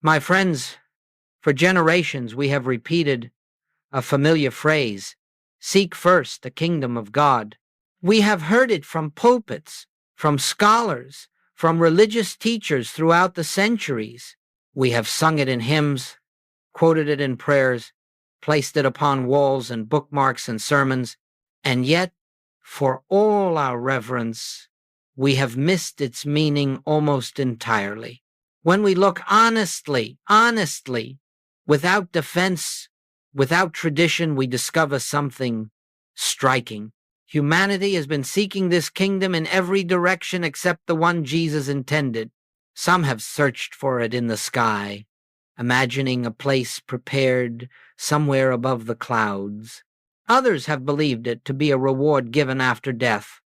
My friends, for generations we have repeated a familiar phrase, seek first the kingdom of God. We have heard it from pulpits, from scholars, from religious teachers throughout the centuries. We have sung it in hymns, quoted it in prayers, placed it upon walls and bookmarks and sermons, and yet, for all our reverence, we have missed its meaning almost entirely. When we look honestly, without defense, without tradition, we discover something striking. Humanity has been seeking this kingdom in every direction except the one Jesus intended. Some have searched for it in the sky, imagining a place prepared somewhere above the clouds. Others have believed it to be a reward given after death,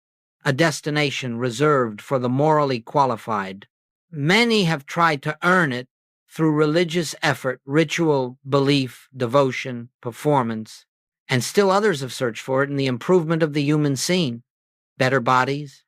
a destination reserved for the morally qualified. Many have tried to earn it through religious effort, ritual, belief, devotion, performance, and still others have searched for it in the improvement of the human scene. Better bodies,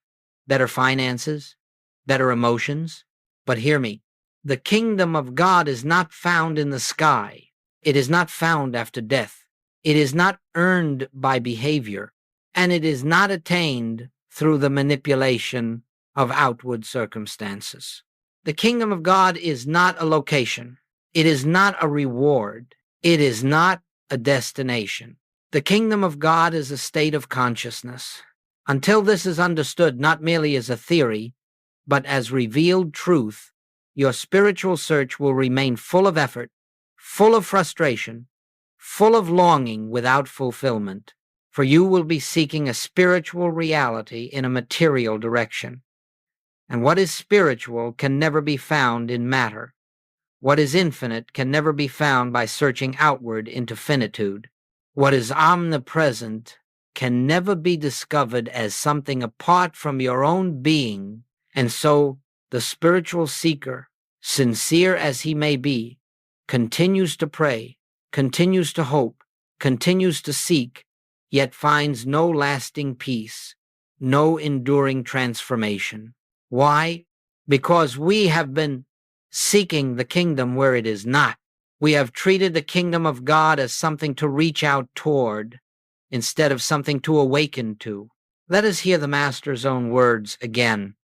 better finances, better emotions. But hear me, the kingdom of God is not found in the sky. It is not found after death. It is not earned by behavior, and it is not attained through the manipulation of outward circumstances. The kingdom of God is not a location. It is not a reward. It is not a destination. The kingdom of God is a state of consciousness. Until this is understood not merely as a theory, but as revealed truth, your spiritual search will remain full of effort, full of frustration, full of longing without fulfillment, for you will be seeking a spiritual reality in a material direction. And what is spiritual can never be found in matter. What is infinite can never be found by searching outward into finitude. What is omnipresent can never be discovered as something apart from your own being, and so the spiritual seeker, sincere as he may be, continues to pray, continues to hope, continues to seek, yet finds no lasting peace, no enduring transformation. Why? Because we have been seeking the kingdom where it is not. We have treated the kingdom of God as something to reach out toward, instead of something to awaken to. Let us hear the Master's own words again,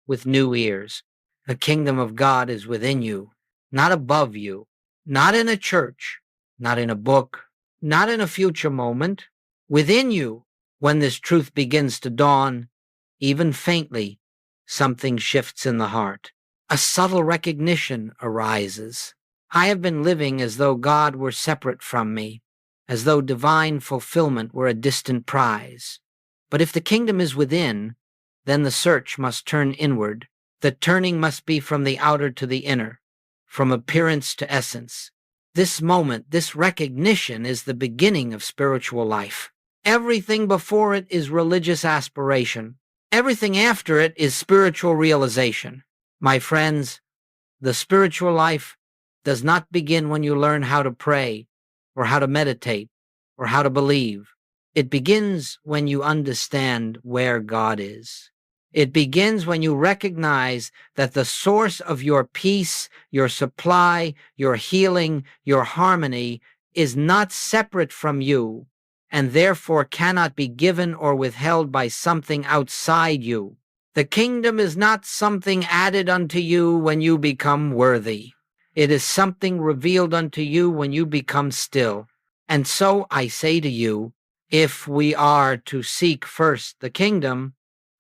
with new ears. The kingdom of God is within you, not above you, not in a church, not in a book, not in a future moment. Within you, when this truth begins to dawn, even faintly, something shifts in the heart. A subtle recognition arises. I have been living as though God were separate from me, as though divine fulfillment were a distant prize. But if the kingdom is within, then the search must turn inward. The turning must be from the outer to the inner, from appearance to essence. This moment, this recognition is the beginning of spiritual life. Everything before it is religious aspiration. Everything after it is spiritual realization. My friends, the spiritual life does not begin when you learn how to pray, or how to meditate, or how to believe. It begins when you understand where God is. It begins when you recognize that the source of your peace, your supply, your healing, your harmony is not separate from you, and therefore cannot be given or withheld by something outside you. The kingdom is not something added unto you when you become worthy. It is something revealed unto you when you become still. And so I say to you, if we are to seek first the kingdom,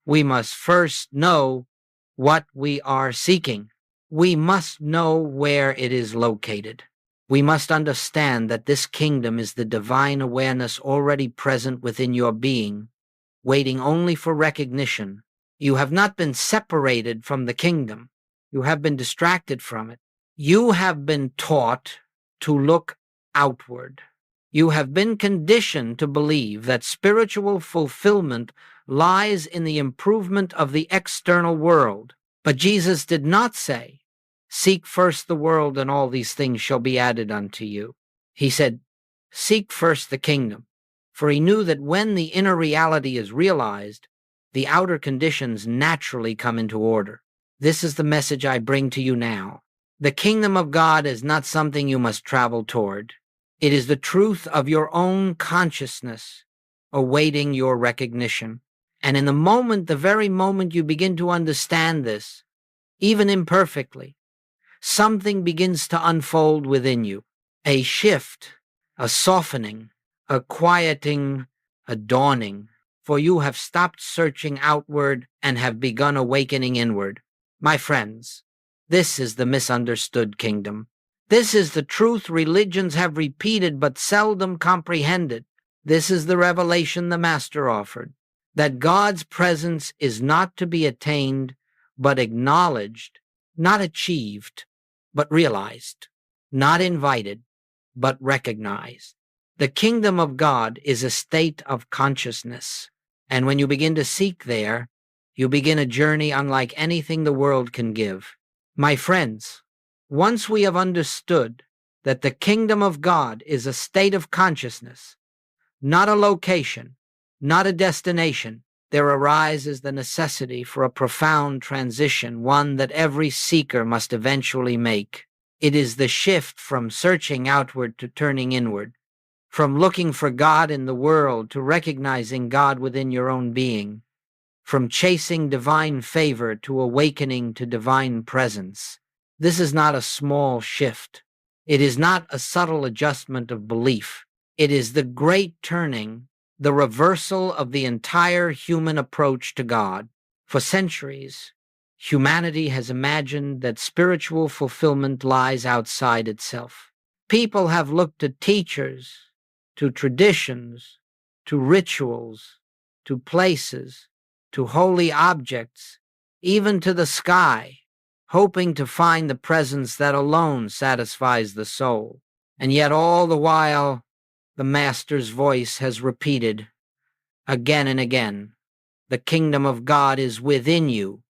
we must first know what we are seeking. We must know where it is located. We must understand that this kingdom is the divine awareness already present within your being, waiting only for recognition. You have not been separated from the kingdom. You have been distracted from it. You have been taught to look outward. You have been conditioned to believe that spiritual fulfillment lies in the improvement of the external world. But Jesus did not say, "Seek first the world, and all these things shall be added unto you." He said, "Seek first the kingdom," for he knew that when the inner reality is realized, the outer conditions naturally come into order. This is the message I bring to you now. The kingdom of God is not something you must travel toward. It is the truth of your own consciousness awaiting your recognition. And in the very moment you begin to understand this, even imperfectly, something begins to unfold within you. A shift, a softening, a quieting, a dawning. For you have stopped searching outward and have begun awakening inward. My friends, this is the misunderstood kingdom. This is the truth religions have repeated but seldom comprehended. This is the revelation the Master offered, that God's presence is not to be attained, but acknowledged, not achieved, but realized, not invited, but recognized. The kingdom of God is a state of consciousness, and when you begin to seek there, you begin a journey unlike anything the world can give. My friends, once we have understood that the kingdom of God is a state of consciousness, not a location, not a destination, there arises the necessity for a profound transition, one that every seeker must eventually make. It is the shift from searching outward to turning inward, from looking for God in the world to recognizing God within your own being, from chasing divine favor to awakening to divine presence. This is not a small shift. It is not a subtle adjustment of belief. It is the great turning, the reversal of the entire human approach to God. For centuries, humanity has imagined that spiritual fulfillment lies outside itself. People have looked to teachers, to traditions, to rituals, to places, to holy objects, even to the sky, hoping to find the presence that alone satisfies the soul. And yet all the while, the Master's voice has repeated again and again, the kingdom of God is within you,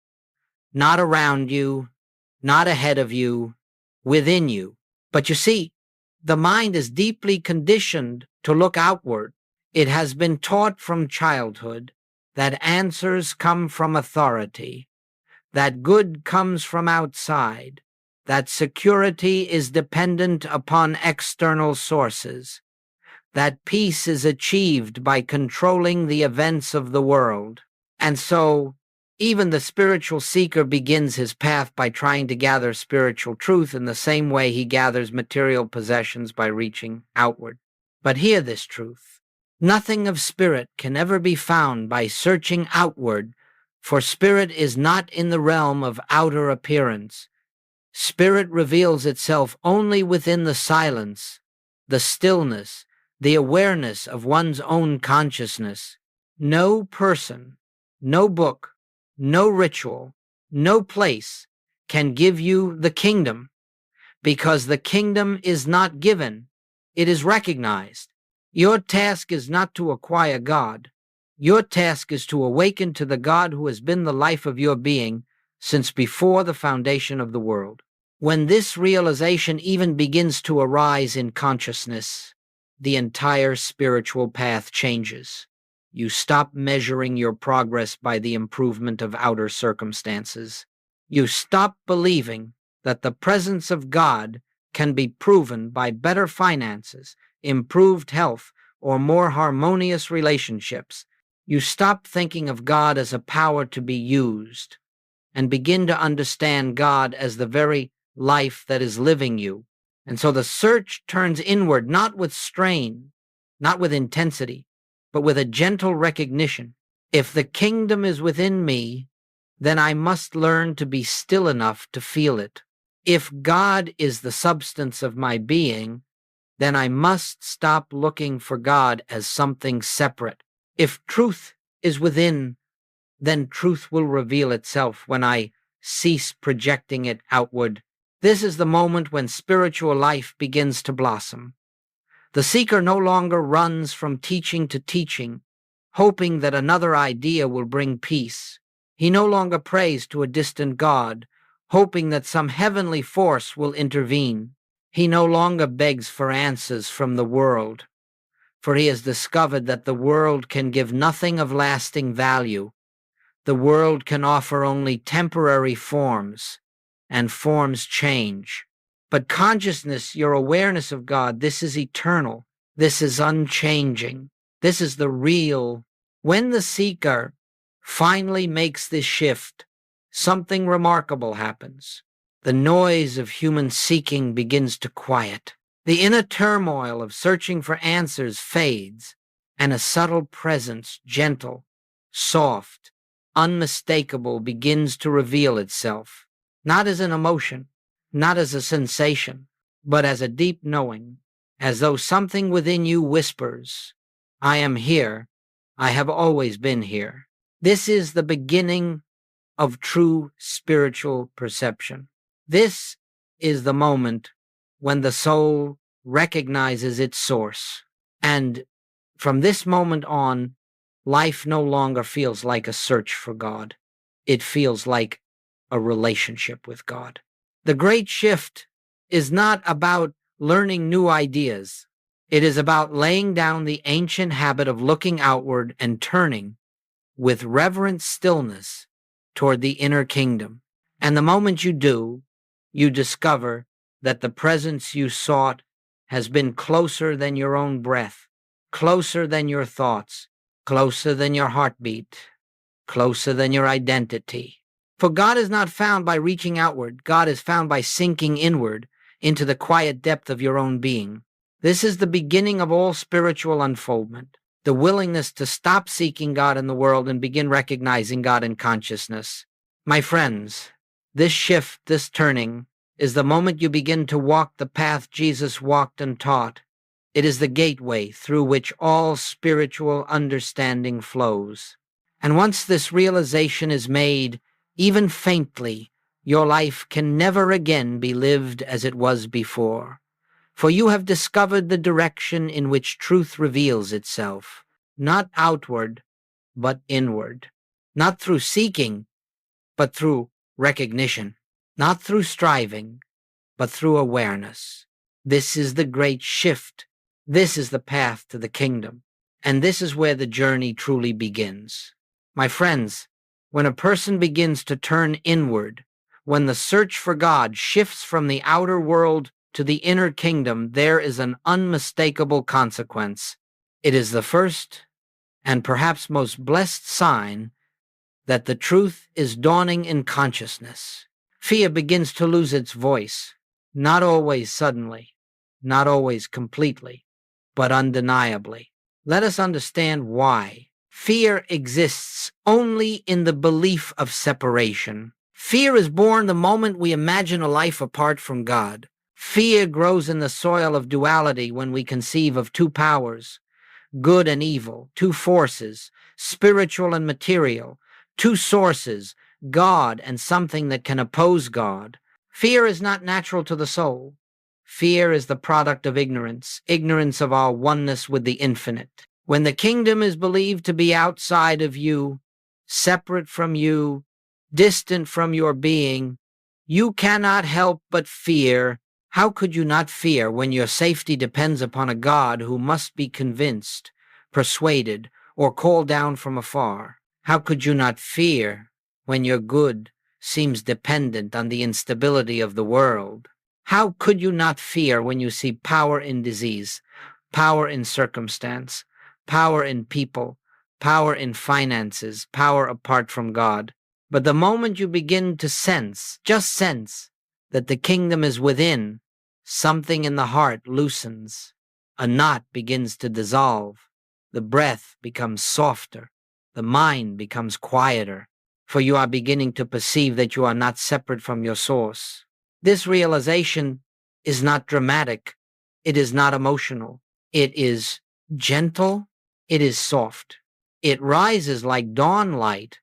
not around you, not ahead of you, within you. But you see, the mind is deeply conditioned to look outward. It has been taught from childhood that answers come from authority, that good comes from outside, that security is dependent upon external sources, that peace is achieved by controlling the events of the world. And so, even the spiritual seeker begins his path by trying to gather spiritual truth in the same way he gathers material possessions by reaching outward. But hear this truth. Nothing of spirit can ever be found by searching outward, for spirit is not in the realm of outer appearance. Spirit reveals itself only within the silence, the stillness, the awareness of one's own consciousness. No person, no book, no ritual, no place can give you the kingdom, because the kingdom is not given, it is recognized. Your task is not to acquire God. Your task is to awaken to the God who has been the life of your being since before the foundation of the world. When this realization even begins to arise in consciousness, the entire spiritual path changes. You stop measuring your progress by the improvement of outer circumstances. You stop believing that the presence of God can be proven by better finances, improved health, or more harmonious relationships. You stop thinking of God as a power to be used and begin to understand God as the very life that is living you. And so the search turns inward, not with strain, not with intensity, but with a gentle recognition. If the kingdom is within me, then I must learn to be still enough to feel it. If God is the substance of my being, then I must stop looking for God as something separate. If truth is within, then truth will reveal itself when I cease projecting it outward. This is the moment when spiritual life begins to blossom. The seeker no longer runs from teaching to teaching, hoping that another idea will bring peace. He no longer prays to a distant God, hoping that some heavenly force will intervene. He no longer begs for answers from the world, for he has discovered that the world can give nothing of lasting value. The world can offer only temporary forms. and forms change. But consciousness, your awareness of God, this is eternal. This is unchanging. This is the real. When the seeker finally makes this shift, something remarkable happens. The noise of human seeking begins to quiet. The inner turmoil of searching for answers fades, and a subtle presence, gentle, soft, unmistakable, begins to reveal itself, not as an emotion, not as a sensation, but as a deep knowing, as though something within you whispers, "I am here. I have always been here." This is the beginning of true spiritual perception. This is the moment when the soul recognizes its source. And from this moment on, life no longer feels like a search for God. It feels like a relationship with God. The great shift is not about learning new ideas. It is about laying down the ancient habit of looking outward and turning with reverent stillness toward the inner kingdom. And the moment you do, you discover that the presence you sought has been closer than your own breath, closer than your thoughts, closer than your heartbeat, closer than your identity. For God is not found by reaching outward. God is found by sinking inward into the quiet depth of your own being. This is the beginning of all spiritual unfoldment, the willingness to stop seeking God in the world and begin recognizing God in consciousness. My friends, this shift, this turning, is the moment you begin to walk the path Jesus walked and taught. It is the gateway through which all spiritual understanding flows. And once this realization is made, even faintly, your life can never again be lived as it was before. For you have discovered the direction in which truth reveals itself, not outward, but inward, not through seeking, but through recognition, not through striving, but through awareness. This is the great shift. This is the path to the kingdom. And this is where the journey truly begins. My friends, when a person begins to turn inward, when the search for God shifts from the outer world to the inner kingdom, there is an unmistakable consequence. It is the first and perhaps most blessed sign that the truth is dawning in consciousness. Fear begins to lose its voice, not always suddenly, not always completely, but undeniably. Let us understand why. Fear exists only in the belief of separation. Fear is born the moment we imagine a life apart from God. Fear grows in the soil of duality when we conceive of two powers, good and evil, two forces, spiritual and material, two sources, God and something that can oppose God. Fear is not natural to the soul. Fear is the product of ignorance, ignorance of our oneness with the infinite. When the kingdom is believed to be outside of you, separate from you, distant from your being, you cannot help but fear. How could you not fear when your safety depends upon a God who must be convinced, persuaded, or called down from afar? How could you not fear when your good seems dependent on the instability of the world? How could you not fear when you see power in disease, power in circumstance, power in people, power in finances, power apart from God? But the moment you begin to sense, just sense, that the kingdom is within, something in the heart loosens. A knot begins to dissolve. The breath becomes softer. The mind becomes quieter, for you are beginning to perceive that you are not separate from your source. This realization is not dramatic. It is not emotional. It is gentle. It is soft. It rises like dawn light,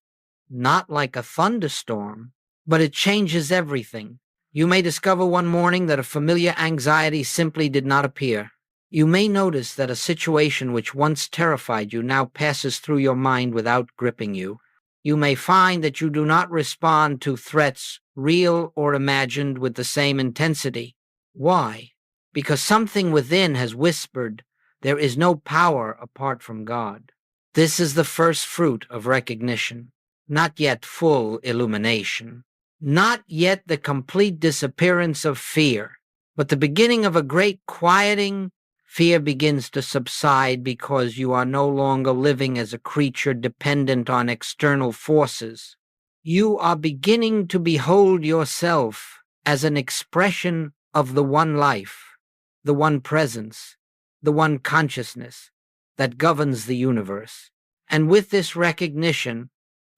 not like a thunderstorm, but it changes everything. You may discover one morning that a familiar anxiety simply did not appear. You may notice that a situation which once terrified you now passes through your mind without gripping you. You may find that you do not respond to threats, real or imagined, with the same intensity. Why? Because something within has whispered, there is no power apart from God. This is the first fruit of recognition, not yet full illumination. Not yet the complete disappearance of fear, but the beginning of a great quieting. Fear begins to subside because you are no longer living as a creature dependent on external forces. You are beginning to behold yourself as an expression of the one life, the one presence, the one consciousness that governs the universe. And with this recognition,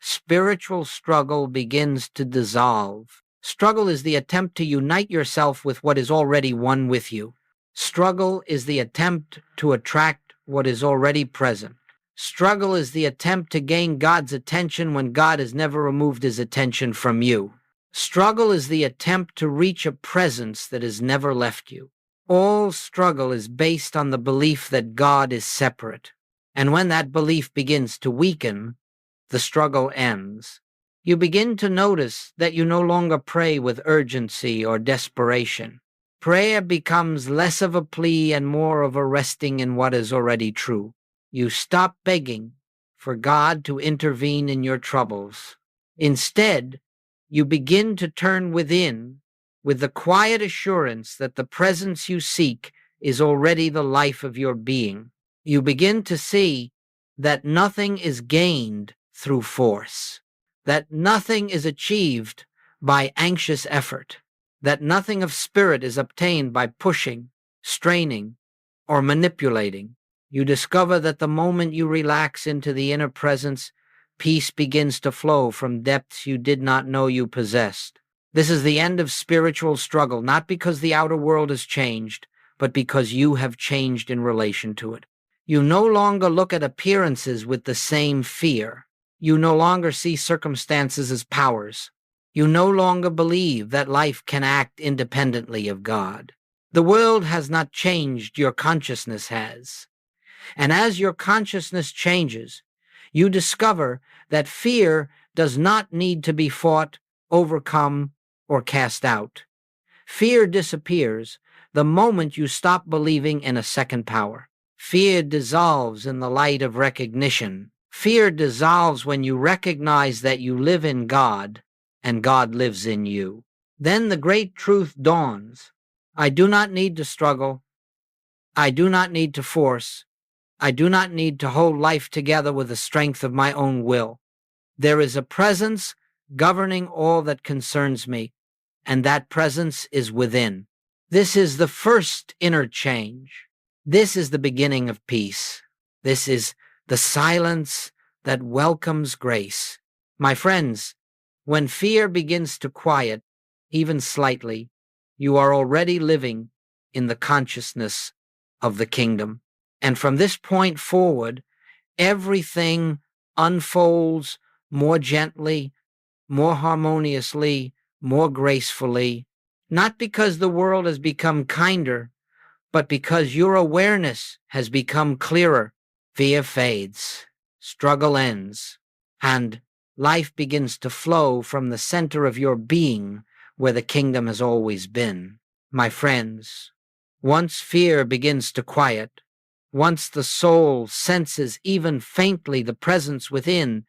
spiritual struggle begins to dissolve. Struggle is the attempt to unite yourself with what is already one with you. Struggle is the attempt to attract what is already present. Struggle is the attempt to gain God's attention when God has never removed his attention from you. Struggle is the attempt to reach a presence that has never left you. All struggle is based on the belief that God is separate. And when that belief begins to weaken, the struggle ends. You begin to notice that you no longer pray with urgency or desperation. Prayer becomes less of a plea and more of a resting in what is already true. You stop begging for God to intervene in your troubles. Instead, you begin to turn within with the quiet assurance that the presence you seek is already the life of your being. You begin to see that nothing is gained through force, that nothing is achieved by anxious effort, that nothing of spirit is obtained by pushing, straining, or manipulating. You discover that the moment you relax into the inner presence, peace begins to flow from depths you did not know you possessed. This is the end of spiritual struggle, not because the outer world has changed, but because you have changed in relation to it. You no longer look at appearances with the same fear. You no longer see circumstances as powers. You no longer believe that life can act independently of God. The world has not changed, your consciousness has. And as your consciousness changes, you discover that fear does not need to be fought, overcome, or cast out. Fear disappears the moment you stop believing in a second power. Fear dissolves in the light of recognition. Fear dissolves when you recognize that you live in God and God lives in you. Then the great truth dawns. I do not need to struggle. I do not need to force. I do not need to hold life together with the strength of my own will. There is a presence governing all that concerns me, and that presence is within. This is the first inner change. This is the beginning of peace. This is the silence that welcomes grace. My friends, when fear begins to quiet, even slightly, you are already living in the consciousness of the kingdom. And from this point forward, everything unfolds more gently, more harmoniously, more gracefully, not because the world has become kinder, but because your awareness has become clearer. Fear fades, struggle ends, and life begins to flow from the center of your being where the kingdom has always been. My friends, once fear begins to quiet, once the soul senses even faintly the presence within,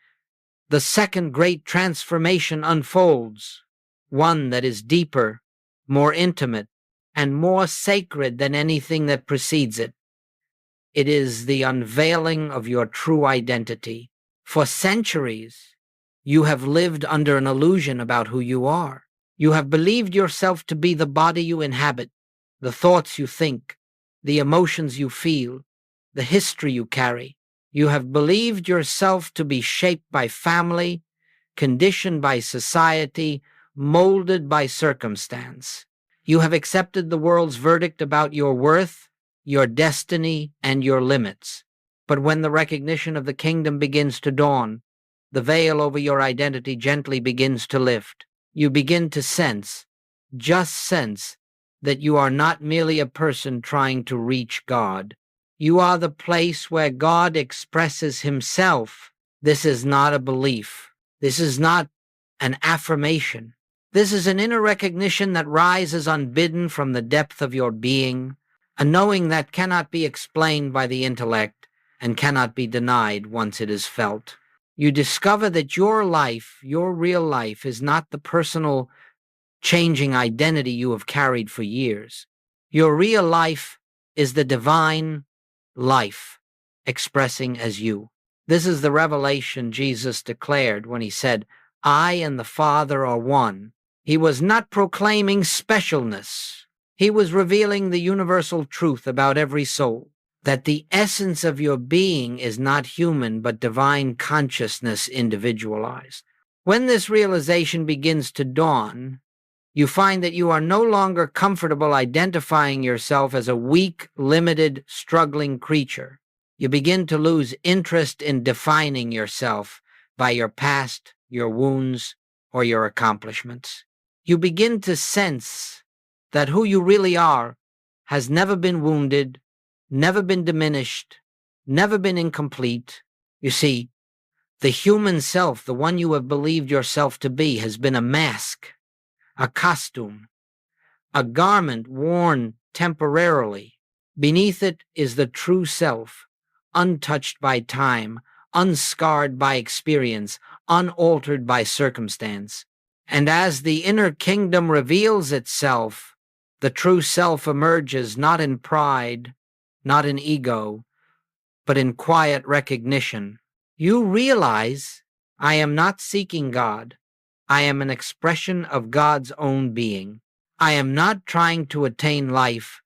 the second great transformation unfolds, one that is deeper, more intimate, and more sacred than anything that precedes it. It is the unveiling of your true identity. For centuries, you have lived under an illusion about who you are. You have believed yourself to be the body you inhabit, the thoughts you think, the emotions you feel, the history you carry. You have believed yourself to be shaped by family, conditioned by society, molded by circumstance. You have accepted the world's verdict about your worth, your destiny, and your limits. But when the recognition of the kingdom begins to dawn, the veil over your identity gently begins to lift. You begin to sense, just sense, that you are not merely a person trying to reach God. You are the place where God expresses himself. This is not a belief. This is not an affirmation. This is an inner recognition that rises unbidden from the depth of your being, a knowing that cannot be explained by the intellect and cannot be denied once it is felt. You discover that your life, your real life, is not the personal changing identity you have carried for years. Your real life is the divine life expressing as you. This is the revelation Jesus declared when he said, I and the Father are one. He was not proclaiming specialness. He was revealing the universal truth about every soul, that the essence of your being is not human but divine consciousness individualized. When this realization begins to dawn, you find that you are no longer comfortable identifying yourself as a weak, limited, struggling creature. You begin to lose interest in defining yourself by your past, your wounds, or your accomplishments. You begin to sense that who you really are has never been wounded, never been diminished, never been incomplete. You see, the human self, the one you have believed yourself to be, has been a mask, a costume, a garment worn temporarily. Beneath it is the true self, untouched by time, unscarred by experience, unaltered by circumstance. And as the inner kingdom reveals itself, the true self emerges not in pride, not in ego, but in quiet recognition. You realize, I am not seeking God. I am an expression of God's own being. I am not trying to attain life.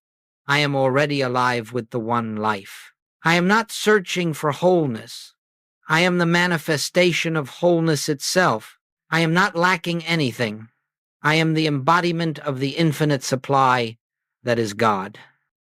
I am already alive with the one life. I am not searching for wholeness. I am the manifestation of wholeness itself. I am not lacking anything. I am the embodiment of the infinite supply that is God.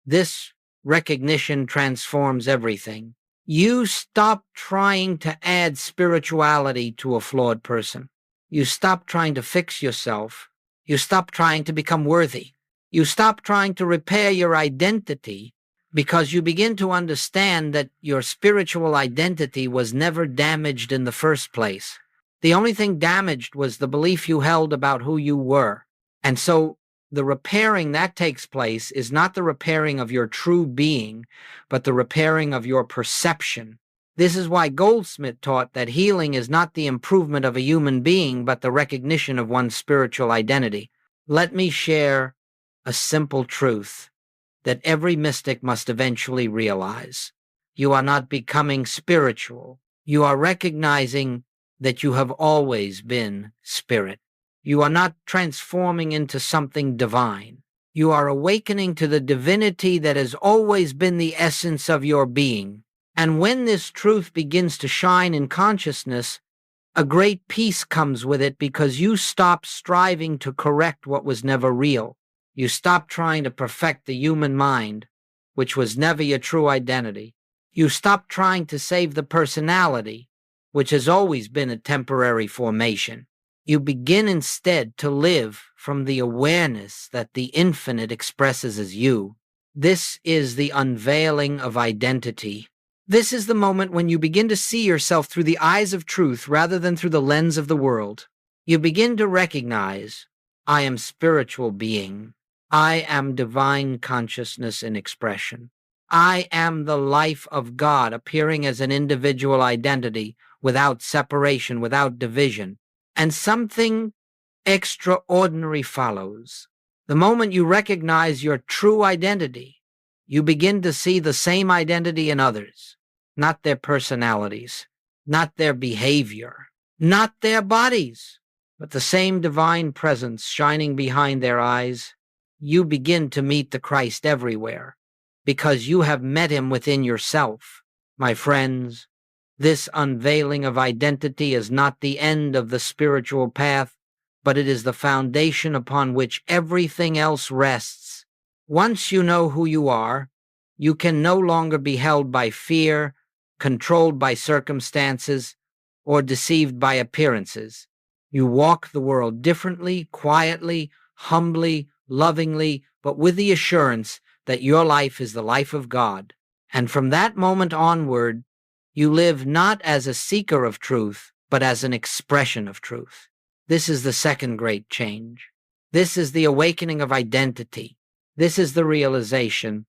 This recognition transforms everything. You stop trying to add spirituality to a flawed person. You stop trying to fix yourself. You stop trying to become worthy. You stop trying to repair your identity because you begin to understand that your spiritual identity was never damaged in the first place. The only thing damaged was the belief you held about who you were. And so the repairing that takes place is not the repairing of your true being, but the repairing of your perception. This is why Goldsmith taught that healing is not the improvement of a human being, but the recognition of one's spiritual identity. Let me share a simple truth that every mystic must eventually realize. You are not becoming spiritual. You are recognizing that you have always been spirit. You are not transforming into something divine. You are awakening to the divinity that has always been the essence of your being. And when this truth begins to shine in consciousness, a great peace comes with it because you stop striving to correct what was never real. You stop trying to perfect the human mind, which was never your true identity. You stop trying to save the personality, which has always been a temporary formation. You begin instead to live from the awareness that the infinite expresses as you. This is the unveiling of identity. This is the moment when you begin to see yourself through the eyes of truth rather than through the lens of the world. You begin to recognize, I am spiritual being. I am divine consciousness in expression. I am the life of God appearing as an individual identity without separation, without division. And something extraordinary follows. The moment you recognize your true identity, you begin to see the same identity in others, not their personalities, not their behavior, not their bodies, but the same divine presence shining behind their eyes. You begin to meet the Christ everywhere because you have met him within yourself. My friends, this unveiling of identity is not the end of the spiritual path, but it is the foundation upon which everything else rests. Once you know who you are, you can no longer be held by fear, controlled by circumstances, or deceived by appearances. You walk the world differently, quietly, humbly, lovingly, but with the assurance that your life is the life of God. And from that moment onward, you live not as a seeker of truth, but as an expression of truth. This is the second great change. This is the awakening of identity. This is the realization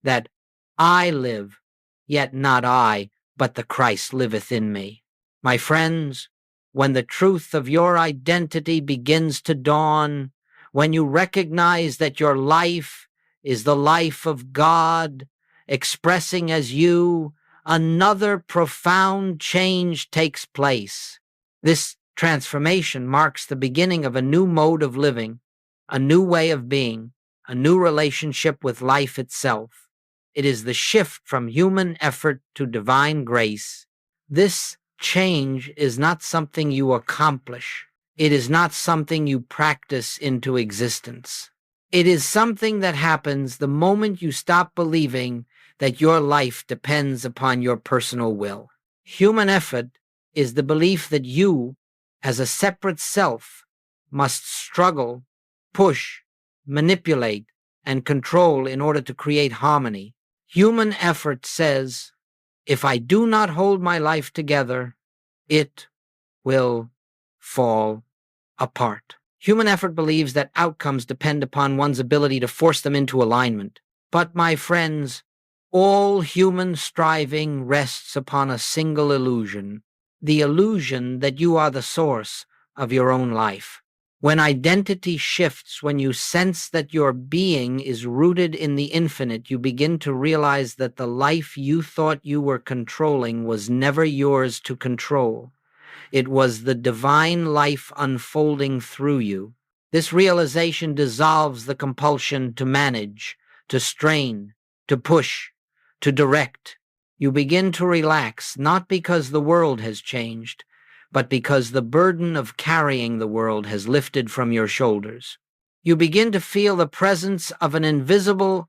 that I live, yet not I, but the Christ liveth in me. My friends, when the truth of your identity begins to dawn, when you recognize that your life is the life of God, expressing as you, another profound change takes place. This transformation marks the beginning of a new mode of living, a new way of being, a new relationship with life itself. It is the shift from human effort to divine grace. This change is not something you accomplish. It is not something you practice into existence. It is something that happens the moment you stop believing that your life depends upon your personal will. Human effort is the belief that you, as a separate self, must struggle, push, manipulate, and control in order to create harmony. Human effort says, if I do not hold my life together, it will fall apart. Human effort believes that outcomes depend upon one's ability to force them into alignment. But, my friends, all human striving rests upon a single illusion, the illusion that you are the source of your own life. When identity shifts, when you sense that your being is rooted in the infinite, you begin to realize that the life you thought you were controlling was never yours to control. It was the divine life unfolding through you. This realization dissolves the compulsion to manage, to strain, to push, to direct. You begin to relax, not because the world has changed, but because the burden of carrying the world has lifted from your shoulders. You begin to feel the presence of an invisible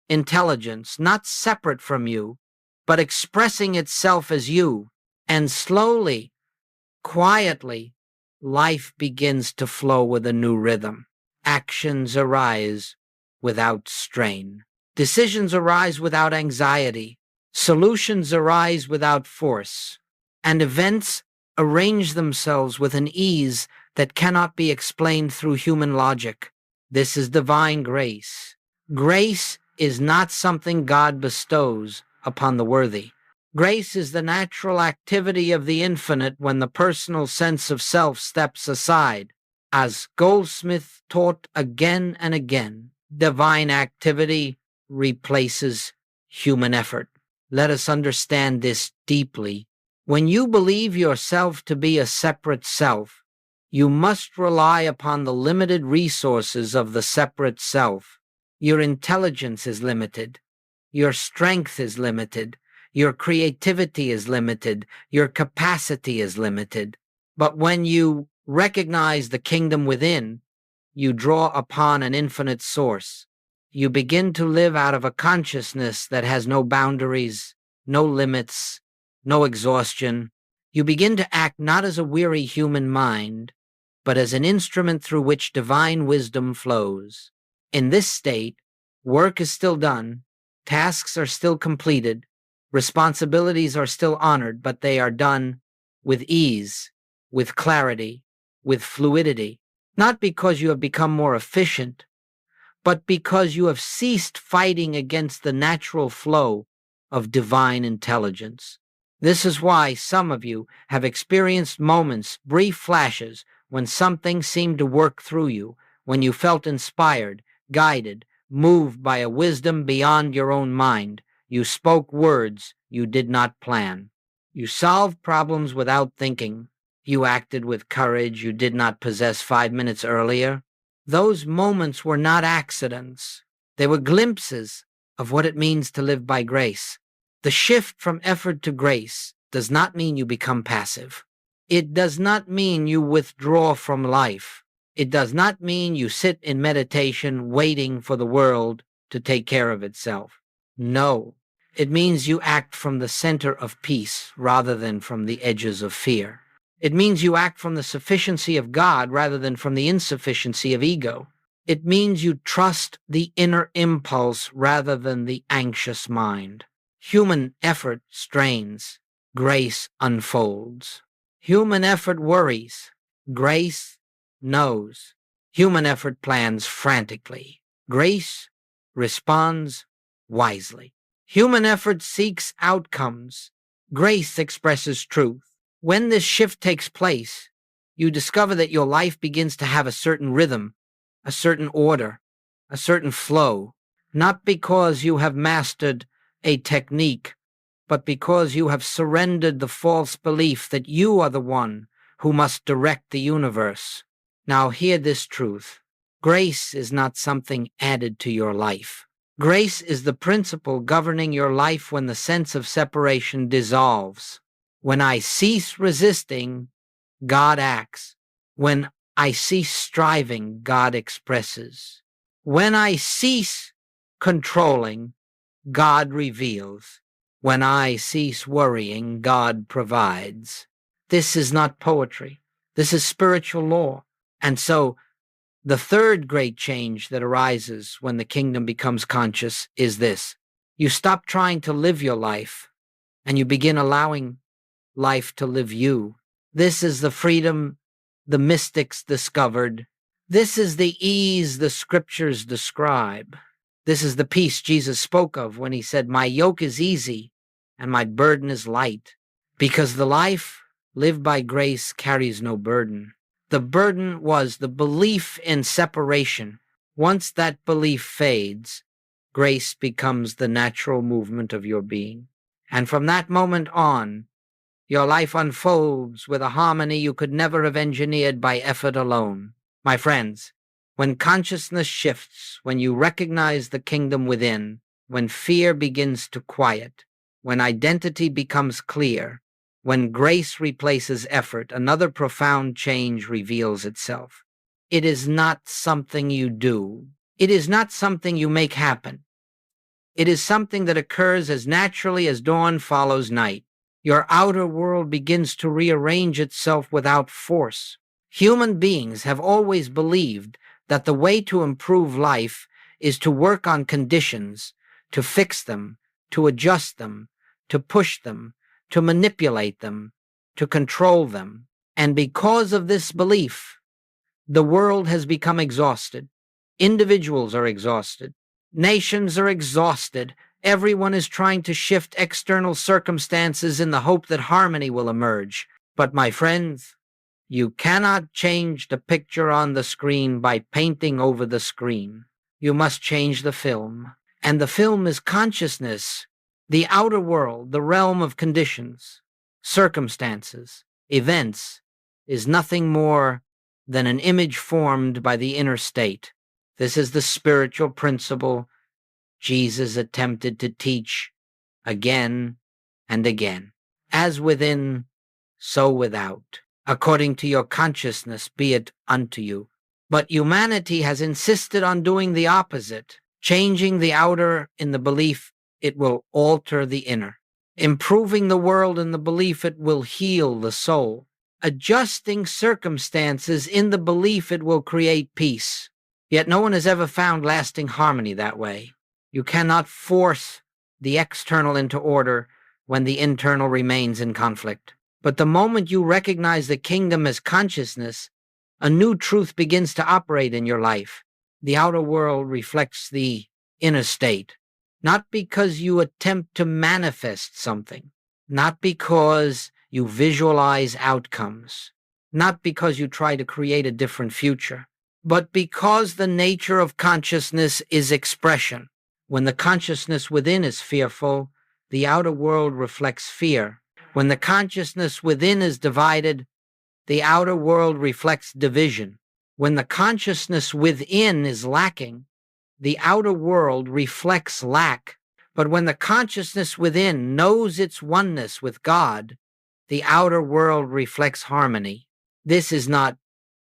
intelligence, not separate from you, but expressing itself as you, and slowly, quietly, life begins to flow with a new rhythm. Actions arise without strain. Decisions arise without anxiety. Solutions arise without force. And events arrange themselves with an ease that cannot be explained through human logic. This is divine grace. Grace is not something God bestows upon the worthy. Grace is the natural activity of the infinite when the personal sense of self steps aside. As Goldsmith taught again and again, divine activity replaces human effort. Let us understand this deeply. When you believe yourself to be a separate self, you must rely upon the limited resources of the separate self. Your intelligence is limited. Your strength is limited. Your creativity is limited. Your capacity is limited. But when you recognize the kingdom within, you draw upon an infinite source. You begin to live out of a consciousness that has no boundaries, no limits, no exhaustion. You begin to act not as a weary human mind, but as an instrument through which divine wisdom flows. In this state, work is still done, tasks are still completed, responsibilities are still honored, but they are done with ease, with clarity, with fluidity, not because you have become more efficient, but because you have ceased fighting against the natural flow of divine intelligence. This is why some of you have experienced moments, brief flashes, when something seemed to work through you, when you felt inspired, guided, moved by a wisdom beyond your own mind. You spoke words you did not plan. You solved problems without thinking. You acted with courage you did not possess 5 minutes earlier. Those moments were not accidents. They were glimpses of what it means to live by grace. The shift from effort to grace does not mean you become passive. It does not mean you withdraw from life. It does not mean you sit in meditation waiting for the world to take care of itself. No, it means you act from the center of peace rather than from the edges of fear. It means you act from the sufficiency of God rather than from the insufficiency of ego. It means you trust the inner impulse rather than the anxious mind. Human effort strains, grace unfolds. Human effort worries, grace knows. Human effort plans frantically, grace responds wisely. Human effort seeks outcomes, grace expresses truth. When this shift takes place, you discover that your life begins to have a certain rhythm, a certain order, a certain flow, not because you have mastered a technique, but because you have surrendered the false belief that you are the one who must direct the universe. Now hear this truth. Grace is not something added to your life. Grace is the principle governing your life when the sense of separation dissolves. When I cease resisting, God acts. When I cease striving, God expresses. When I cease controlling, God reveals. When I cease worrying, God provides. This is not poetry. This is spiritual law. And so the third great change that arises when the kingdom becomes conscious is this. You stop trying to live your life and you begin allowing life to live you. This is the freedom the mystics discovered. This is the ease the scriptures describe. This is the peace Jesus spoke of when he said, "My yoke is easy and my burden is light," because the life lived by grace carries no burden. The burden was the belief in separation. Once that belief fades, grace becomes the natural movement of your being. And from that moment on, your life unfolds with a harmony you could never have engineered by effort alone. My friends, when consciousness shifts, when you recognize the kingdom within, when fear begins to quiet, when identity becomes clear, when grace replaces effort, another profound change reveals itself. It is not something you do. It is not something you make happen. It is something that occurs as naturally as dawn follows night. Your outer world begins to rearrange itself without force. Human beings have always believed that the way to improve life is to work on conditions, to fix them, to adjust them, to push them, to manipulate them, to control them. And because of this belief, the world has become exhausted. Individuals are exhausted. Nations are exhausted. Everyone is trying to shift external circumstances in the hope that harmony will emerge. But my friends, you cannot change the picture on the screen by painting over the screen. You must change the film. And the film is consciousness, the outer world, the realm of conditions, circumstances, events, is nothing more than an image formed by the inner state. This is the spiritual principle Jesus attempted to teach again and again. As within, so without. According to your consciousness, be it unto you. But humanity has insisted on doing the opposite, changing the outer in the belief it will alter the inner, improving the world in the belief it will heal the soul, adjusting circumstances in the belief it will create peace. Yet no one has ever found lasting harmony that way. You cannot force the external into order when the internal remains in conflict. But the moment you recognize the kingdom as consciousness, a new truth begins to operate in your life. The outer world reflects the inner state, not because you attempt to manifest something, not because you visualize outcomes, not because you try to create a different future, but because the nature of consciousness is expression. When the consciousness within is fearful, the outer world reflects fear. When the consciousness within is divided, the outer world reflects division. When the consciousness within is lacking, the outer world reflects lack. But when the consciousness within knows its oneness with God, the outer world reflects harmony. This is not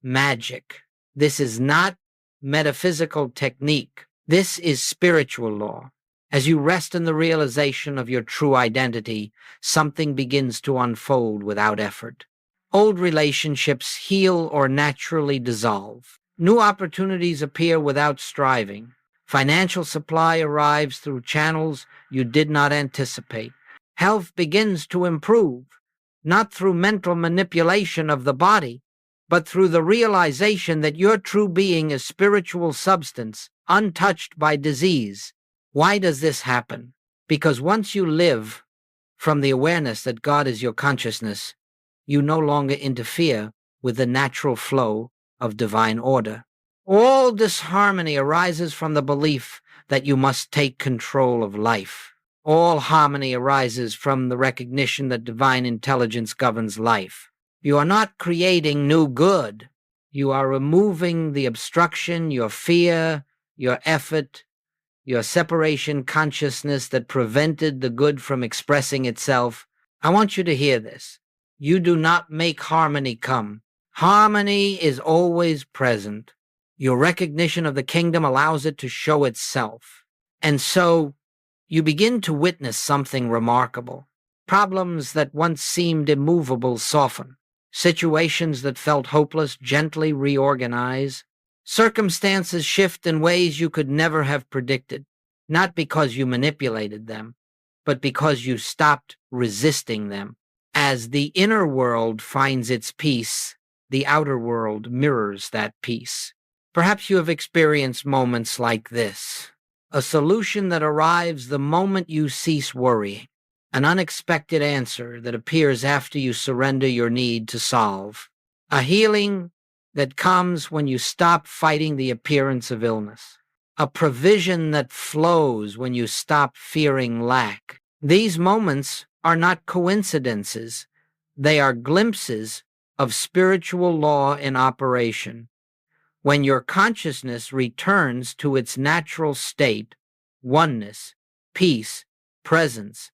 magic. This is not metaphysical technique. This is spiritual law. As you rest in the realization of your true identity, something begins to unfold without effort. Old relationships heal or naturally dissolve. New opportunities appear without striving. Financial supply arrives through channels you did not anticipate. Health begins to improve, not through mental manipulation of the body, but through the realization that your true being is spiritual substance, untouched by disease. Why does this happen? Because once you live from the awareness that God is your consciousness, You no longer interfere with the natural flow of divine order. All disharmony arises from the belief that you must take control of life. All harmony arises from the recognition that divine intelligence governs life. You are not creating new good. You are removing the obstruction, your fear, your effort, your separation consciousness that prevented the good from expressing itself. I want you to hear this. You do not make harmony come. Harmony is always present. Your recognition of the kingdom allows it to show itself. And so you begin to witness something remarkable. Problems that once seemed immovable soften. Situations that felt hopeless gently reorganize. Circumstances shift in ways you could never have predicted, not because you manipulated them, but because you stopped resisting them. As the inner world finds its peace, the outer world mirrors that peace. Perhaps you have experienced moments like this. A solution that arrives the moment you cease worrying. An unexpected answer that appears after you surrender your need to solve. A healing that comes when you stop fighting the appearance of illness. A provision that flows when you stop fearing lack. These moments are not coincidences. They are glimpses of spiritual law in operation. When your consciousness returns to its natural state, oneness, peace, presence,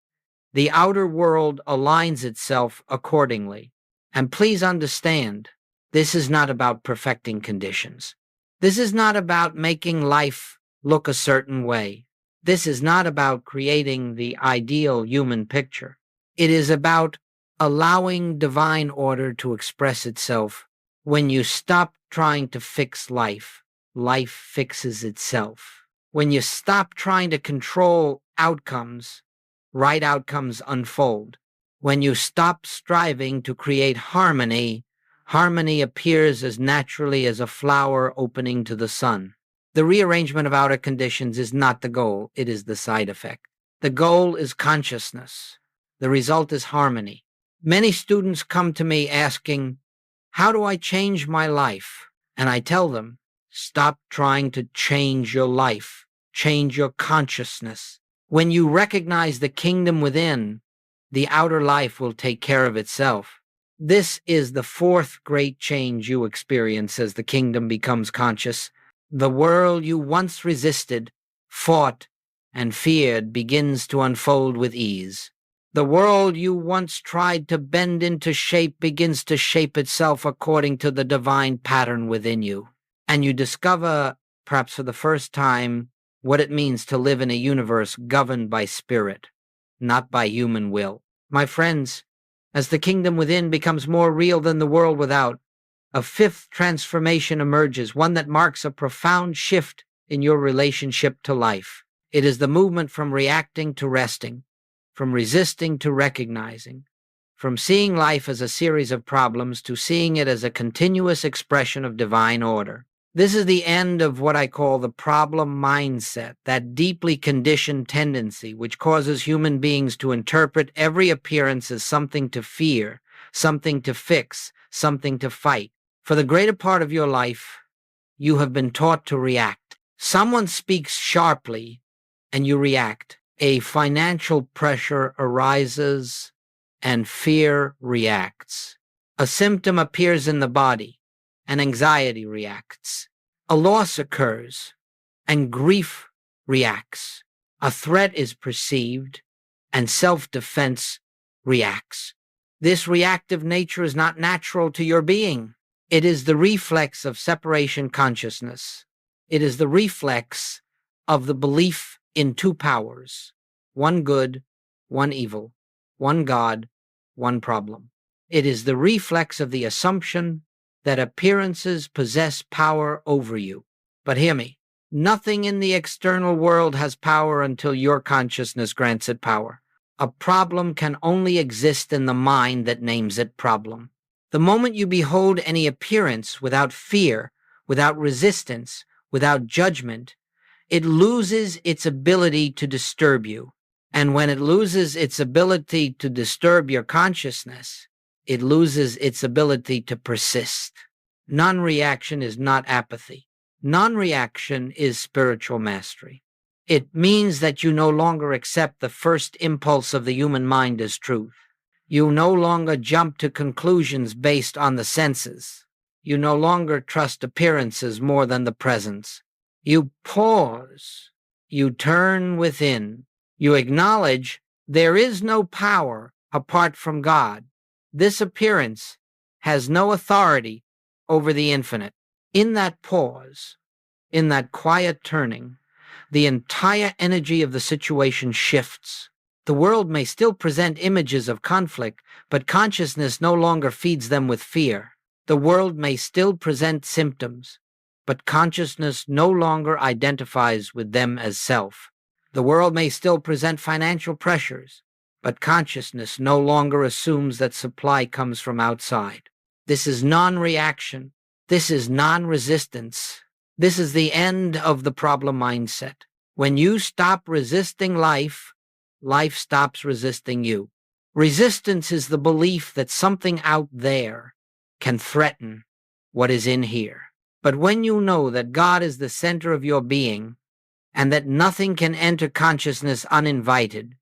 the outer world aligns itself accordingly. And please understand, this is not about perfecting conditions. This is not about making life look a certain way. This is not about creating the ideal human picture. It is about allowing divine order to express itself. When you stop trying to fix life, life fixes itself. When you stop trying to control outcomes, right outcomes unfold. When you stop striving to create harmony, harmony appears as naturally as a flower opening to the sun. The rearrangement of outer conditions is not the goal, it is the side effect. The goal is consciousness. The result is harmony. Many students come to me asking, how do I change my life? And I tell them, stop trying to change your life. Change your consciousness. When you recognize the kingdom within, the outer life will take care of itself. This is the fourth great change you experience as the kingdom becomes conscious. The world you once resisted, fought, and feared begins to unfold with ease. The world you once tried to bend into shape begins to shape itself according to the divine pattern within you. And you discover, perhaps for the first time, what it means to live in a universe governed by spirit, not by human will. My friends, as the kingdom within becomes more real than the world without, a fifth transformation emerges, one that marks a profound shift in your relationship to life. It is the movement from reacting to resting, from resisting to recognizing, from seeing life as a series of problems to seeing it as a continuous expression of divine order. This is the end of what I call the problem mindset, that deeply conditioned tendency which causes human beings to interpret every appearance as something to fear, something to fix, something to fight. For the greater part of your life, you have been taught to react. Someone speaks sharply, and you react. A financial pressure arises, and fear reacts. A symptom appears in the body, and anxiety reacts. A loss occurs, and grief reacts. A threat is perceived, and self-defense reacts. This reactive nature is not natural to your being. It is the reflex of separation consciousness. It is the reflex of the belief in two powers, one good, one evil, one God, one problem. It is the reflex of the assumption that appearances possess power over you. But hear me, nothing in the external world has power until your consciousness grants it power. A problem can only exist in the mind that names it problem. The moment you behold any appearance without fear, without resistance, without judgment, it loses its ability to disturb you. And when it loses its ability to disturb your consciousness, it loses its ability to persist. Non-reaction is not apathy. Non-reaction is spiritual mastery. It means that you no longer accept the first impulse of the human mind as truth. You no longer jump to conclusions based on the senses. You no longer trust appearances more than the presence. You pause. You turn within. You acknowledge there is no power apart from God. This appearance has no authority over the infinite. In that pause, in that quiet turning, the entire energy of the situation shifts. The world may still present images of conflict, but consciousness no longer feeds them with fear. The world may still present symptoms, but consciousness no longer identifies with them as self. The world may still present financial pressures, but consciousness no longer assumes that supply comes from outside. This is non-reaction. This is non-resistance. This is the end of the problem mindset. When you stop resisting life, life stops resisting you. Resistance is the belief that something out there can threaten what is in here. But when you know that God is the center of your being and that nothing can enter consciousness uninvited,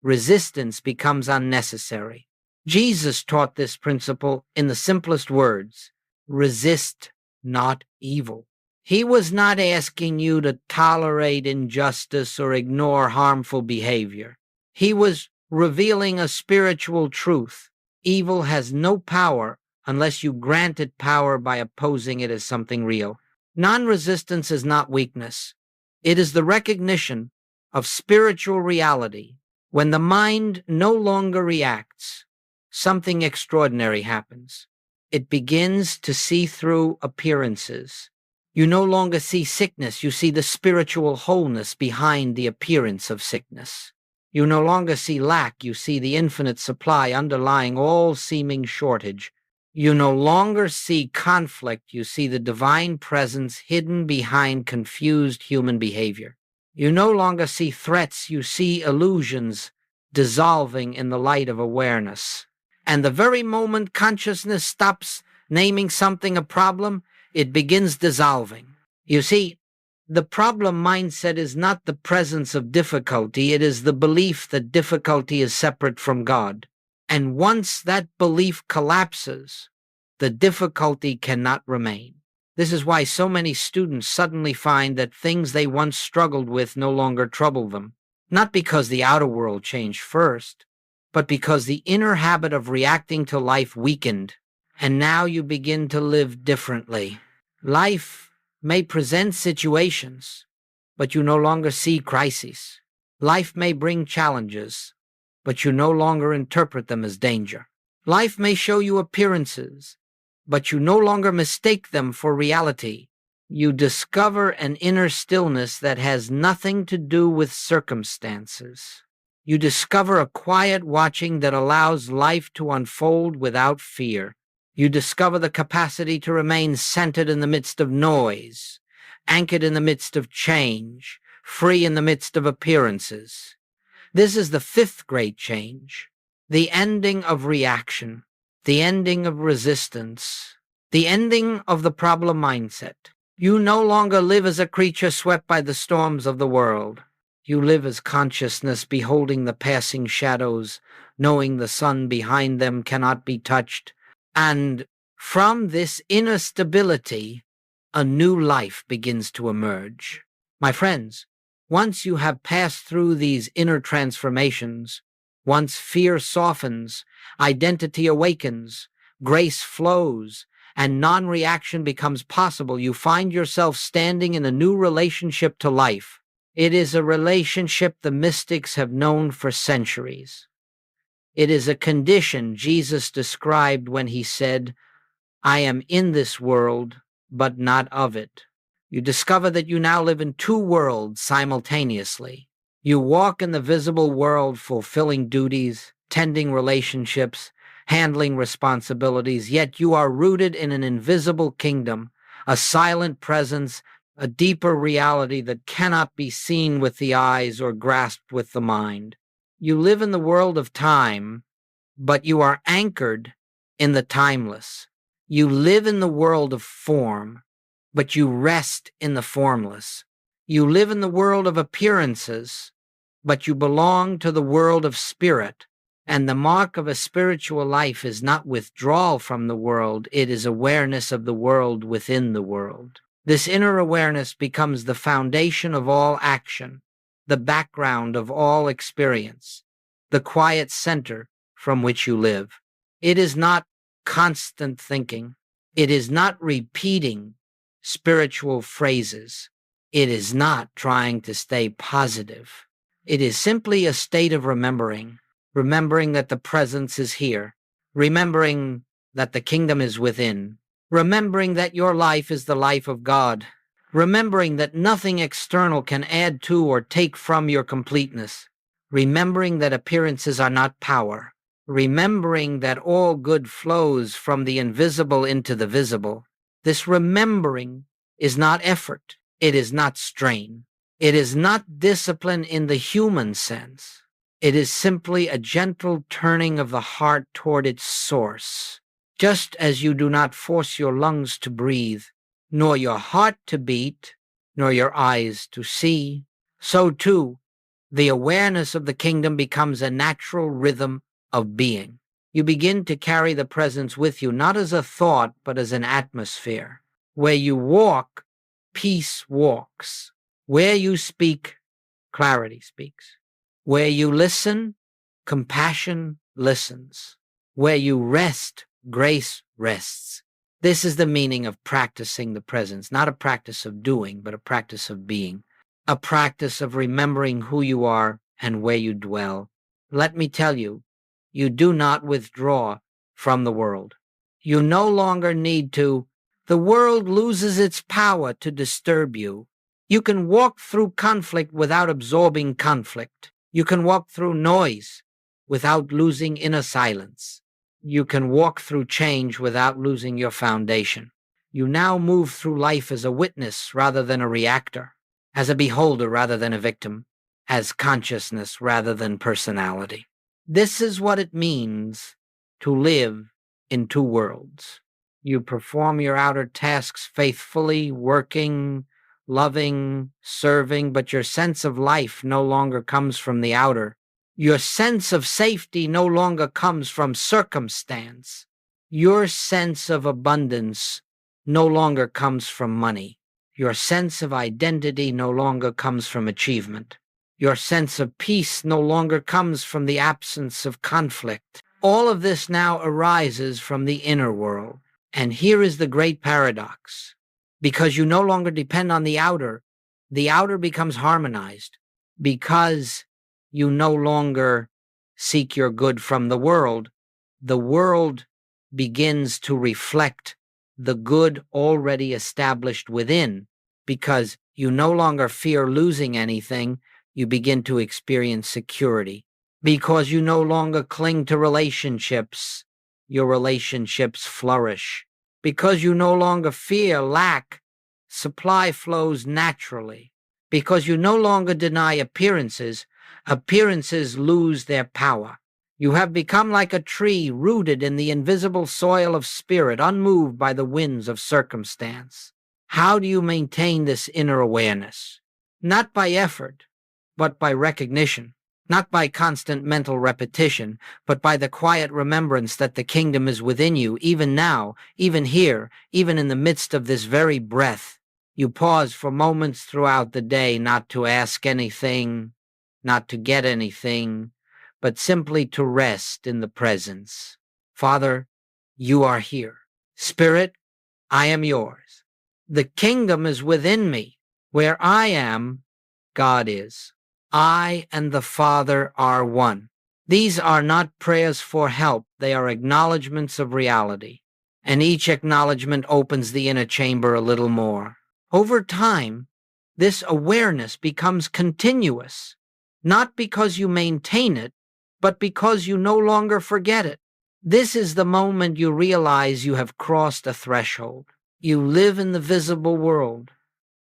resistance becomes unnecessary. Jesus taught this principle in the simplest words: resist not evil. He was not asking you to tolerate injustice or ignore harmful behavior. He was revealing a spiritual truth. Evil has no power unless you grant it power by opposing it as something real. Non-resistance is not weakness. It is the recognition of spiritual reality. When the mind no longer reacts, something extraordinary happens. It begins to see through appearances. You no longer see sickness, you see the spiritual wholeness behind the appearance of sickness. You no longer see lack, you see the infinite supply underlying all seeming shortage. You no longer see conflict, you see the divine presence hidden behind confused human behavior. You no longer see threats, you see illusions dissolving in the light of awareness. And the very moment consciousness stops naming something a problem, it begins dissolving. You see, the problem mindset is not the presence of difficulty, it is the belief that difficulty is separate from God. And once that belief collapses, the difficulty cannot remain. This is why so many students suddenly find that things they once struggled with no longer trouble them. Not because the outer world changed first, but because the inner habit of reacting to life weakened, and now you begin to live differently. Life may present situations, but you no longer see crises. Life may bring challenges, but you no longer interpret them as danger. Life may show you appearances, but you no longer mistake them for reality. You discover an inner stillness that has nothing to do with circumstances. You discover a quiet watching that allows life to unfold without fear. You discover the capacity to remain centered in the midst of noise, anchored in the midst of change, free in the midst of appearances. This is the fifth great change, the ending of reaction, the ending of resistance, the ending of the problem mindset. You no longer live as a creature swept by the storms of the world. You live as consciousness, beholding the passing shadows, knowing the sun behind them cannot be touched. And from this inner stability, a new life begins to emerge. My friends, once you have passed through these inner transformations, once fear softens, identity awakens, grace flows, and non-reaction becomes possible, you find yourself standing in a new relationship to life. It is a relationship the mystics have known for centuries. It is a condition Jesus described when he said, "I am in this world, but not of it." You discover that you now live in two worlds simultaneously. You walk in the visible world fulfilling duties, tending relationships, handling responsibilities, yet you are rooted in an invisible kingdom, a silent presence, a deeper reality that cannot be seen with the eyes or grasped with the mind. You live in the world of time, but you are anchored in the timeless. You live in the world of form, but you rest in the formless. You live in the world of appearances, but you belong to the world of spirit. And the mark of a spiritual life is not withdrawal from the world, it is awareness of the world within the world. This inner awareness becomes the foundation of all action, the background of all experience, the quiet center from which you live. It is not constant thinking. It is not repeating spiritual phrases. It is not trying to stay positive. It is simply a state of remembering that the presence is here, remembering that the kingdom is within, remembering that your life is the life of God, remembering that nothing external can add to or take from your completeness, remembering that appearances are not power, remembering that all good flows from the invisible into the visible. This remembering is not effort. It is not strain. It is not discipline in the human sense. It is simply a gentle turning of the heart toward its source. Just as you do not force your lungs to breathe, nor your heart to beat, nor your eyes to see, so too, the awareness of the kingdom becomes a natural rhythm of being. You begin to carry the presence with you, not as a thought, but as an atmosphere. Where you walk, peace walks. Where you speak, clarity speaks. Where you listen, compassion listens. Where you rest, grace rests. This is the meaning of practicing the presence, not a practice of doing, but a practice of being, a practice of remembering who you are and where you dwell. Let me tell you, you do not withdraw from the world. You no longer need to. The world loses its power to disturb you. You can walk through conflict without absorbing conflict. You can walk through noise without losing inner silence. You can walk through change without losing your foundation. You now move through life as a witness rather than a reactor, as a beholder rather than a victim, as consciousness rather than personality. This is what it means to live in two worlds. You perform your outer tasks faithfully, working, loving, serving, but your sense of life no longer comes from the outer. Your sense of safety no longer comes from circumstance. Your sense of abundance no longer comes from money. Your sense of identity no longer comes from achievement. Your sense of peace no longer comes from the absence of conflict. All of this now arises from the inner world. And here is the great paradox. Because you no longer depend on the outer becomes harmonized. Because you no longer seek your good from the world begins to reflect the good already established within. Because you no longer fear losing anything, you begin to experience security. Because you no longer cling to relationships, your relationships flourish. Because you no longer fear lack, supply flows naturally. Because you no longer deny appearances lose their power. You have become like a tree rooted in the invisible soil of spirit, unmoved by the winds of circumstance. How do you maintain this inner awareness? Not by effort, but by recognition. Not by constant mental repetition, but by the quiet remembrance that the kingdom is within you, even now, even here, even in the midst of this very breath. You pause for moments throughout the day, not to ask anything, not to get anything, but simply to rest in the presence. Father, you are here. Spirit, I am yours. The kingdom is within me. Where I am, God is. I and the Father are one. These are not prayers for help. They are acknowledgments of reality. And each acknowledgement opens the inner chamber a little more. Over time, this awareness becomes continuous, not because you maintain it, but because you no longer forget it. This is the moment you realize you have crossed a threshold. You live in the visible world,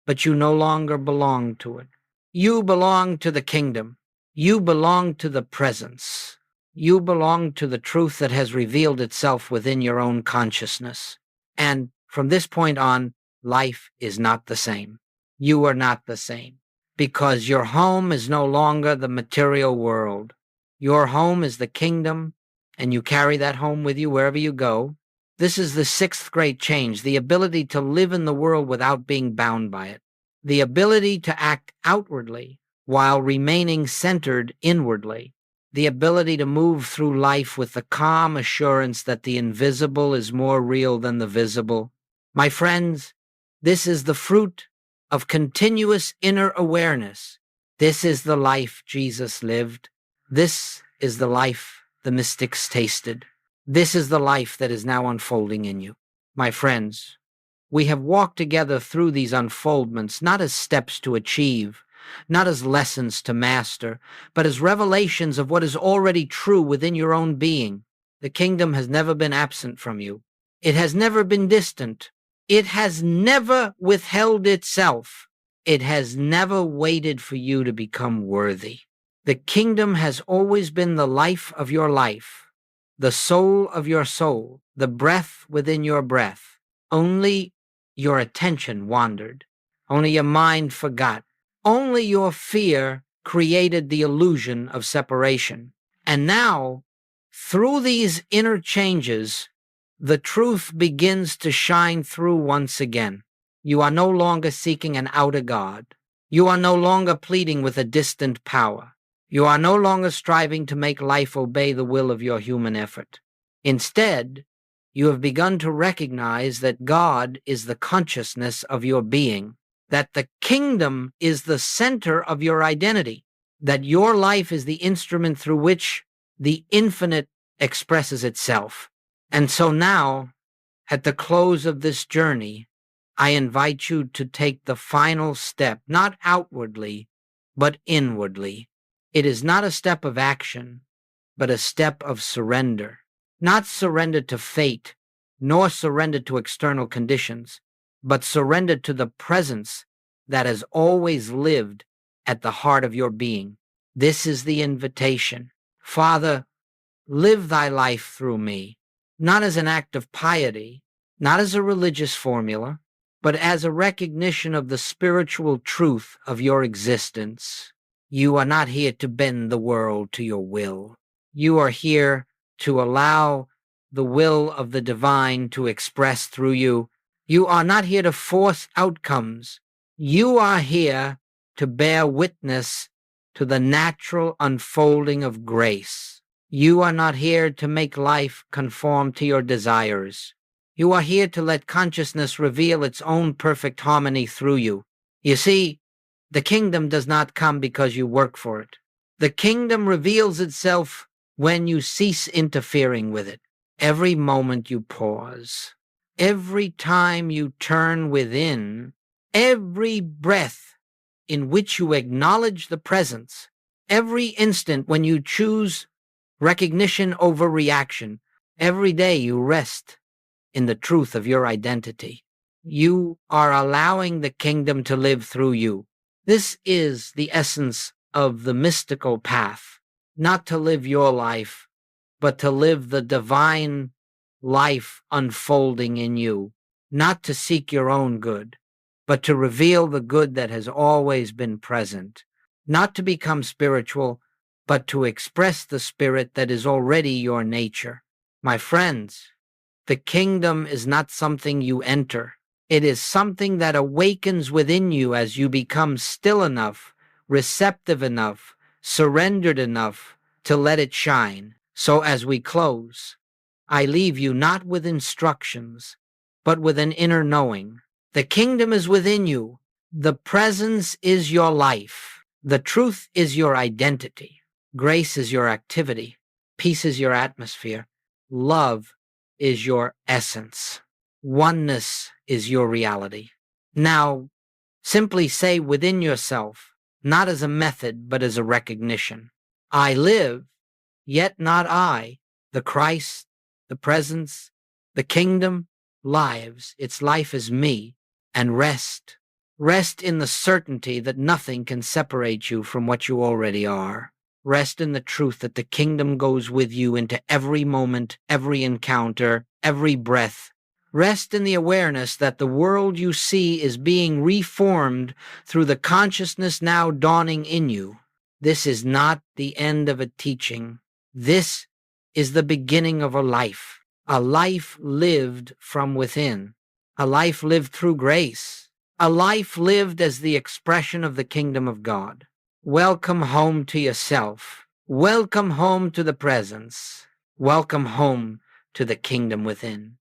but you no longer belong to it. You belong to the kingdom. You belong to the presence. You belong to the truth that has revealed itself within your own consciousness. And from this point on, life is not the same. You are not the same because your home is no longer the material world. Your home is the kingdom, and you carry that home with you wherever you go. This is the sixth great change, the ability to live in the world without being bound by it, the ability to act outwardly while remaining centered inwardly, the ability to move through life with the calm assurance that the invisible is more real than the visible. My friends, this is the fruit of continuous inner awareness. This is the life Jesus lived. This is the life the mystics tasted. This is the life that is now unfolding in you. My friends, we have walked together through these unfoldments not as steps to achieve, not as lessons to master, but as revelations of what is already true within your own being. The kingdom has never been absent from you. It has never been distant. It has never withheld itself. It has never waited for you to become worthy. The kingdom has always been the life of your life, the soul of your soul, the breath within your breath. Only your attention wandered. Only your mind forgot. Only your fear created the illusion of separation. And now, through these inner changes, the truth begins to shine through once again. You are no longer seeking an outer God. You are no longer pleading with a distant power. You are no longer striving to make life obey the will of your human effort. Instead, you have begun to recognize that God is the consciousness of your being, that the kingdom is the center of your identity, that your life is the instrument through which the infinite expresses itself. And so now, at the close of this journey, I invite you to take the final step, not outwardly, but inwardly. It is not a step of action, but a step of surrender. Not surrender to fate, nor surrender to external conditions, but surrender to the presence that has always lived at the heart of your being. This is the invitation. Father, live thy life through me, not as an act of piety, not as a religious formula, but as a recognition of the spiritual truth of your existence. You are not here to bend the world to your will. You are here to allow the will of the divine to express through you. You are not here to force outcomes. You are here to bear witness to the natural unfolding of grace. You are not here to make life conform to your desires. You are here to let consciousness reveal its own perfect harmony through you. You see, the kingdom does not come because you work for it. The kingdom reveals itself when you cease interfering with it. Every moment you pause, every time you turn within, every breath in which you acknowledge the presence, every instant when you choose recognition over reaction, every day you rest in the truth of your identity. You are allowing the kingdom to live through you. This is the essence of the mystical path, not to live your life, but to live the divine life unfolding in you, not to seek your own good, but to reveal the good that has always been present, not to become spiritual, but to express the spirit that is already your nature. My friends, the kingdom is not something you enter. It is something that awakens within you as you become still enough, receptive enough, surrendered enough to let it shine. So as we close, I leave you not with instructions, but with an inner knowing. The kingdom is within you. The presence is your life. The truth is your identity. Grace is your activity. Peace is your atmosphere. Love is your essence. Oneness is your reality. Now, simply say within yourself, not as a method, but as a recognition. I live, yet not I. The Christ, the presence, the kingdom lives. Its life is me. And rest. Rest in the certainty that nothing can separate you from what you already are. Rest in the truth that the kingdom goes with you into every moment, every encounter, every breath. Rest in the awareness that the world you see is being reformed through the consciousness now dawning in you. This is not the end of a teaching. This is the beginning of a life lived from within, a life lived through grace, a life lived as the expression of the kingdom of God. Welcome home to yourself. Welcome home to the presence. Welcome home to the kingdom within.